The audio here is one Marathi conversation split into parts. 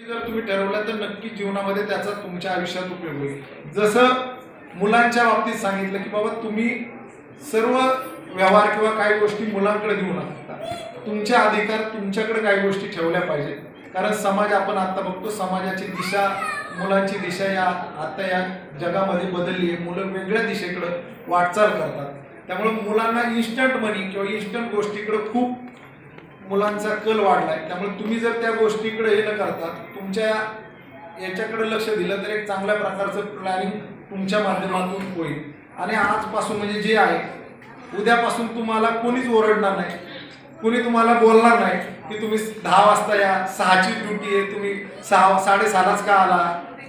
जर तुम्ही ठरवलं तर नक्की जीवनामध्ये त्याचा तुमच्या आयुष्यात उपयोग होईल. जसं मुलांच्या बाबतीत सांगितलं की बाबा तुम्ही सर्व व्यवहार किंवा काही गोष्टी मुलांकडे देऊ नका. तुमचे अधिकार तुमच्याकडे काही गोष्टी ठेवल्या पाहिजे. कारण समाज आपण आता बघतो, समाजाची दिशा, मुलांची दिशा या आता या जगामध्ये बदलली आहे. मुलं वेगळ्या दिशेकडे वाटचाल करतात. त्यामुळे मुलांना इन्स्टंट मनी किंवा इन्स्टंट गोष्टीकडे खूप मुलांचा कल वाढलाय. त्यामुळे तुम्ही जर त्या गोष्टीकडे हे न करता तुमच्या याच्याकडे लक्ष दिलं तर एक चांगल्या प्रकारचं प्लॅनिंग तुमच्या माध्यमातून होईल. आणि आजपासून म्हणजे जे आहे उद्यापासून तुम्हाला कोणीच ओरडणार नाही, कोणी तुम्हाला बोलणार नाही की तुम्ही 10 वाजता या, 6ची ड्युटी आहे, तुम्ही 6:30लाच का आला,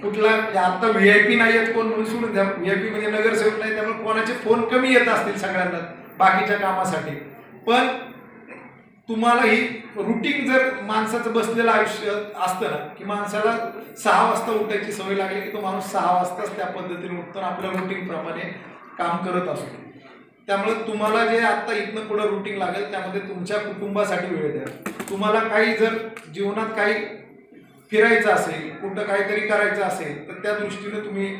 कुठला आता VIP नाही आहेत कोण म्हणून सोडून द्या. VIP म्हणजे नगरसेवक नाही, त्यामुळे कोणाचे फोन कमी येत असतील सगळ्यांना बाकीच्या कामासाठी. पण तुम्हाला ही रुटीन जर माणसाचं बसलेलं आयुष्य असतं ना की माणसाला 6 वाजता उठायची सवय लागली की तो माणूस 6 वाजताच त्या पद्धतीने उठतो, आपल्या रुटीनप्रमाणे काम करत असतो. त्यामुळे तुम्हाला जे आता इथनं पुढे रुटीन लागेल त्यामध्ये तुमच्या कुटुंबासाठी वेळ द्या. तुम्हाला काही जर जीवनात काही फिरायचं असेल, कुठं काहीतरी करायचं असेल तर त्या दृष्टीने तुम्ही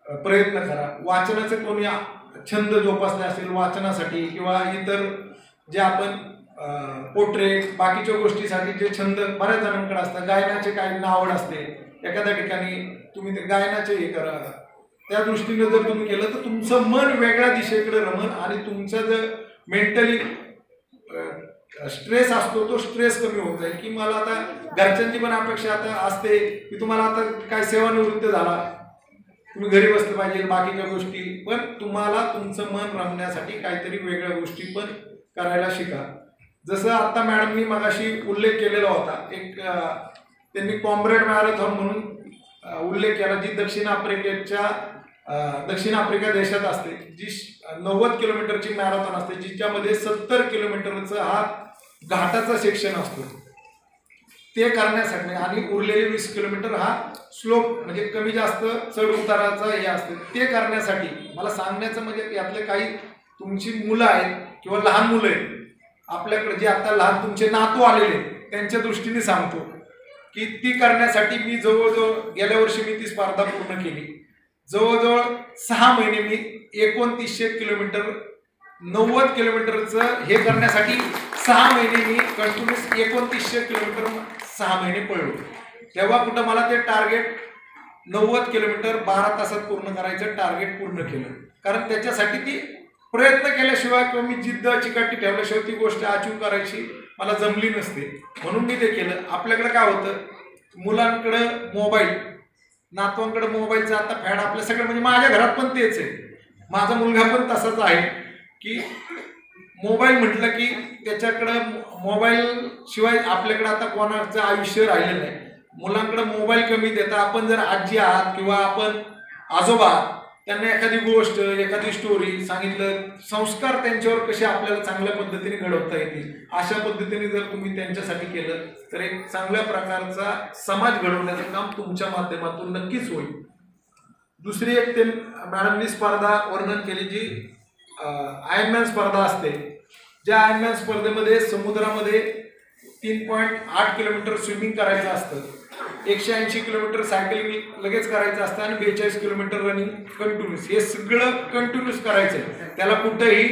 प्रयत्न करा. वाचनाचे कोणी छंद जोपासले असेल वाचनासाठी किंवा इतर जे आपण पोर्ट्रेट बाकीच्या गोष्टीसाठी जे छंद बऱ्याच जणांकडे असतात, गायनाचे काही आवड असते, एखाद्या ठिकाणी तुम्ही ते गायनाचे हे करा. त्या दृष्टीने जर तुम्ही केलं तर तुमचं मन वेगळ्या दिशेकडे रमन आणि तुमचा जर मेंटली स्ट्रेस असतो तो स्ट्रेस कमी होत जाईल. की मला आता घरच्यांची पण अपेक्षा आता असते की तुम्हाला आता काय सेवानिवृत्त झाला, तुम्ही घरी बसलं पाहिजे बाकीच्या गोष्टी, पण तुम्हाला तुमचं मन रमण्यासाठी काहीतरी वेगळ्या गोष्टी पण करायला शिका. जसं आता मॅडमनी मगाशी उल्लेख केलेला होता, एक त्यांनी कॉम्रेड मॅरेथॉन म्हणून उल्लेख केला, जी दक्षिण आफ्रिका देशात असते, जी 90 किलोमीटरची मॅरेथॉन असते, जिच्यामध्ये 70 किलोमीटरचा हा घाटाचा सेक्शन असतो. ते करण्यासाठी आणि उरलेले 20 किलोमीटर हा स्लोप म्हणजे कमी जास्त चढ उताराचा हे असते. ते करण्यासाठी मला सांगण्याचं म्हणजे यातले काही तुमची मुलं आहेत किंवा लहान मुलं आहेत आपल्याकडे, जे आता लहान तुमचे नातू आलेले त्यांच्या दृष्टीने सांगतो की ती करण्यासाठी मी जवळजवळ गेल्या वर्षी मी ती स्पर्धा पूर्ण केली. जवळजवळ 6 महिने मी 2900 किलोमीटर 90 किलोमीटरचं हे करण्यासाठी 6 महिने मी कंटिन्यूस 2900 किलोमीटर 6 महिने पळलो. तेव्हा कुठं मला ते टार्गेट 90 किलोमीटर 12 तासात पूर्ण करायचं टार्गेट पूर्ण केलं. कारण त्याच्यासाठी ती प्रयत्न केल्याशिवाय किंवा मी जिद्द चिकाटी ठेवल्याशिवाय ती गोष्ट अचीव करायची मला जमली नसते, म्हणून मी ते केलं. आपल्याकडे काय होतं, मुलांकडे मोबाईल, नातवांकडे मोबाईलचा आता फॅड आपल्या सगळं, म्हणजे माझ्या घरात पण तेच आहे, माझा मुलगा पण तसाच आहे की मोबाईल म्हटलं की त्याच्याकडं मोबाईल शिवाय आपल्याकडे आता कोणाचं आयुष्य राहिलं नाही. मुलांकडे मोबाईल कमी देता आपण जर आजी आहात किंवा आपण आजोबा त्यांना एखादी गोष्ट एखादी स्टोरी सांगितलं, संस्कार त्यांच्यावर कसे आपल्याला चांगल्या पद्धतीने घडवता येतील अशा पद्धतीने जर तुम्ही त्यांच्यासाठी केलं तर एक चांगल्या प्रकारचा समाज घडवण्याचं काम तुमच्या माध्यमातून नक्कीच होईल. दुसरी एक ते मॅडमनी स्पर्धा वर्णन केली जी आयर्नमॅन स्पर्धा असते. ज्या आयर्नमॅन स्पर्धेमध्ये समुद्रामध्ये 3.8 किलोमीटर स्विमिंग करायचं असतं, 180 किलोमीटर सायकलिंग लगेच करायचं असतं आणि 42 किलोमीटर रनिंग कंटिन्यूस, हे सगळं कंटिन्यूस करायचं आहे. त्याला कुठंही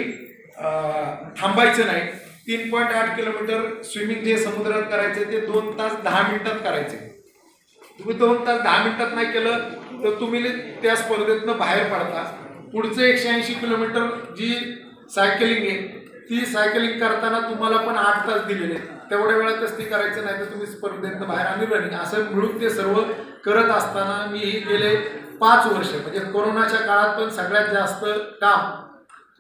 थांबायचं नाही. 3.8 किलोमीटर स्विमिंग जे समुद्रात करायचं ते 2 तास 10 मिनिटात करायचे. तुम्ही 2 तास 10 मिनिटात नाही केलं तर तुम्ही त्या स्पर्धेतनं बाहेर पडता. पुढचं 180 किलोमीटर जी सायकलिंग आहे ती सायकलिंग करताना तुम्हाला पण 8 तास दिलेले, तेवढ्या वेळातच ती करायचं, नाही तर तुम्ही स्पर्धेतनं बाहेर आणि रनिंग असं मिळून ते सर्व करत असताना मी गेले 5 वर्ष म्हणजे कोरोनाच्या काळात पण सगळ्यात जास्त काम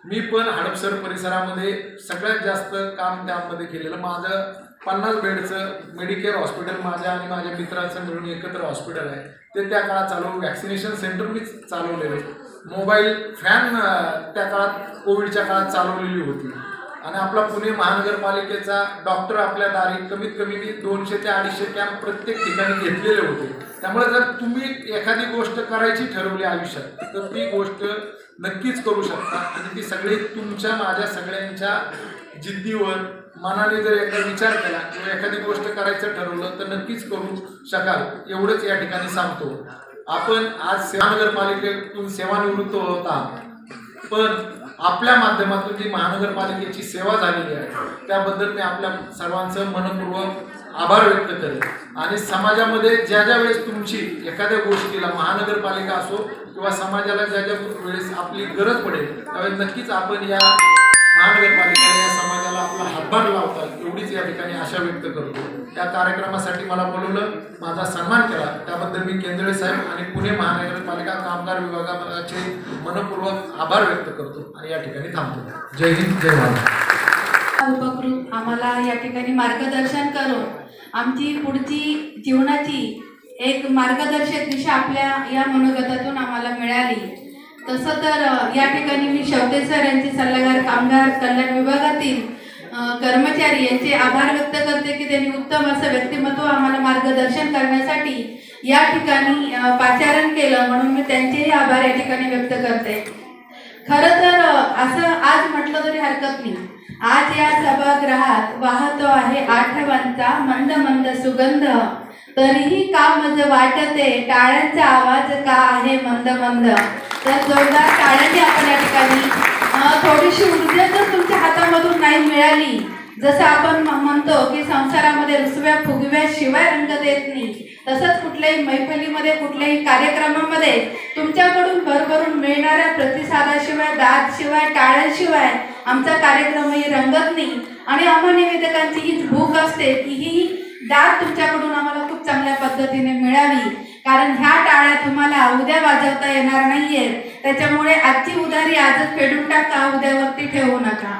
मी पण हडपसर परिसरामध्ये सगळ्यात जास्त काम त्यामध्ये केलेलं. माझं 50 बेडचं मेडिकेअर हॉस्पिटल माझ्या आणि माझ्या मित्राचं मिळून एकत्र हॉस्पिटल आहे, ते त्या काळात चालवलं. वॅक्सिनेशन सेंटर मी चालवलेले. मोबाईल फॅन त्या काळात कोविडच्या काळात चालवलेली होती. आणि आपला पुणे महानगरपालिकेचा डॉक्टर आपल्या दारी कमीत कमी 200 ते 250 कॅम्प प्रत्येक ठिकाणी घेतलेले होते. त्यामुळे जर तुम्ही एखादी गोष्ट करायची ठरवली आयुष्यात तर ती गोष्ट नक्कीच करू शकता आणि ती सगळी तुमच्या माझ्या सगळ्यांच्या जिद्दीवर मनाने जर एकदा विचार केला किंवा एखादी गोष्ट करायचं ठरवलं तर नक्कीच करू शकाल एवढंच या ठिकाणी सांगतो. आपण आज महानगरपालिकेतून सेवानिवृत्त होता, पण आपल्या माध्यमातून जी महानगरपालिकेची सेवा झालेली आहे त्याबद्दल मी आपल्या सर्वांचं मनपूर्वक आभार व्यक्त करेन. आणि समाजामध्ये ज्या ज्या वेळेस तुमची एखाद्या गोष्टीला महानगरपालिका असो किंवा समाजाला ज्या ज्या वेळेस आपली गरज पडेल त्यावेळेस नक्कीच आपण या महानगरपालिकेला या समाजाला आपला हातभार लावतात एवढीच या ठिकाणी आशा व्यक्त करतो. या कार्यक्रमासाठी मला बोलवलं, माझा सन्मान केला त्याबद्दल मी केंद्रे साहेब आणि पुणे महानगरपालिका कामगार विभागाचे मनपूर्वक आभार व्यक्त करतो आणि या ठिकाणी थांबतो. जय हिंद, जय महाराष्ट्र. उपकृत आम्हाला या ठिकाणी मार्गदर्शन करून आमची पुढची जीवनाची एक मार्गदर्शक दिशा आपल्या या मनोगतातून आम्हाला मिळाली. तसं तर या ठिकाणी मी शेवटे सर यांचे सल्लागार कामगार कल्याण विभागातील कर्मचारी यांचे आभार व्यक्त करते की त्यांनी उत्तम असं व्यक्तिमत्व आम्हाला मार्गदर्शन करण्यासाठी या ठिकाणी पाचारण केलं, म्हणून मी त्यांचेही आभार या ठिकाणी व्यक्त करते. खरं तर असं आज म्हटलं तरी हरकत नाही, आज या सभागृहात वाहतो आहे आठवांचा मंद मंद सुगंध, तरीही का मज वाटते टाळ्यांचा आवाज का आहे मंद मंद. तर जोरदार टाळ्यांची आपण या ठिकाणी थोडीशी ऊर्जा जर तुमच्या हातामधून नाही मिळाली, जसं आपण म्हणतो की संसारामध्ये रुसव्या फुगव्या शिवाय रंग देत नाही, तसंच कुठल्याही मैफलीमध्ये कुठल्याही कार्यक्रमामध्ये तुमच्याकडून भरभरून मिळणाऱ्या प्रतिसादाशिवाय दादशिवाय टाळ्यांशिवाय आमचा कार्यक्रमही रंगत नाही. आणि आम्हा निवेदकांची हीच भूक असते की ही दाद तुमच्याकडून आम्हाला खूप चांगल्या पद्धतीने मिळावी, कारण ह्या टाळ्या तुम्हाला उद्या वाजवता येणार नाहीये. त्याच्यामुळे आजची उधारी आजच फेडून टाका, उद्यावरती ठेवू नका.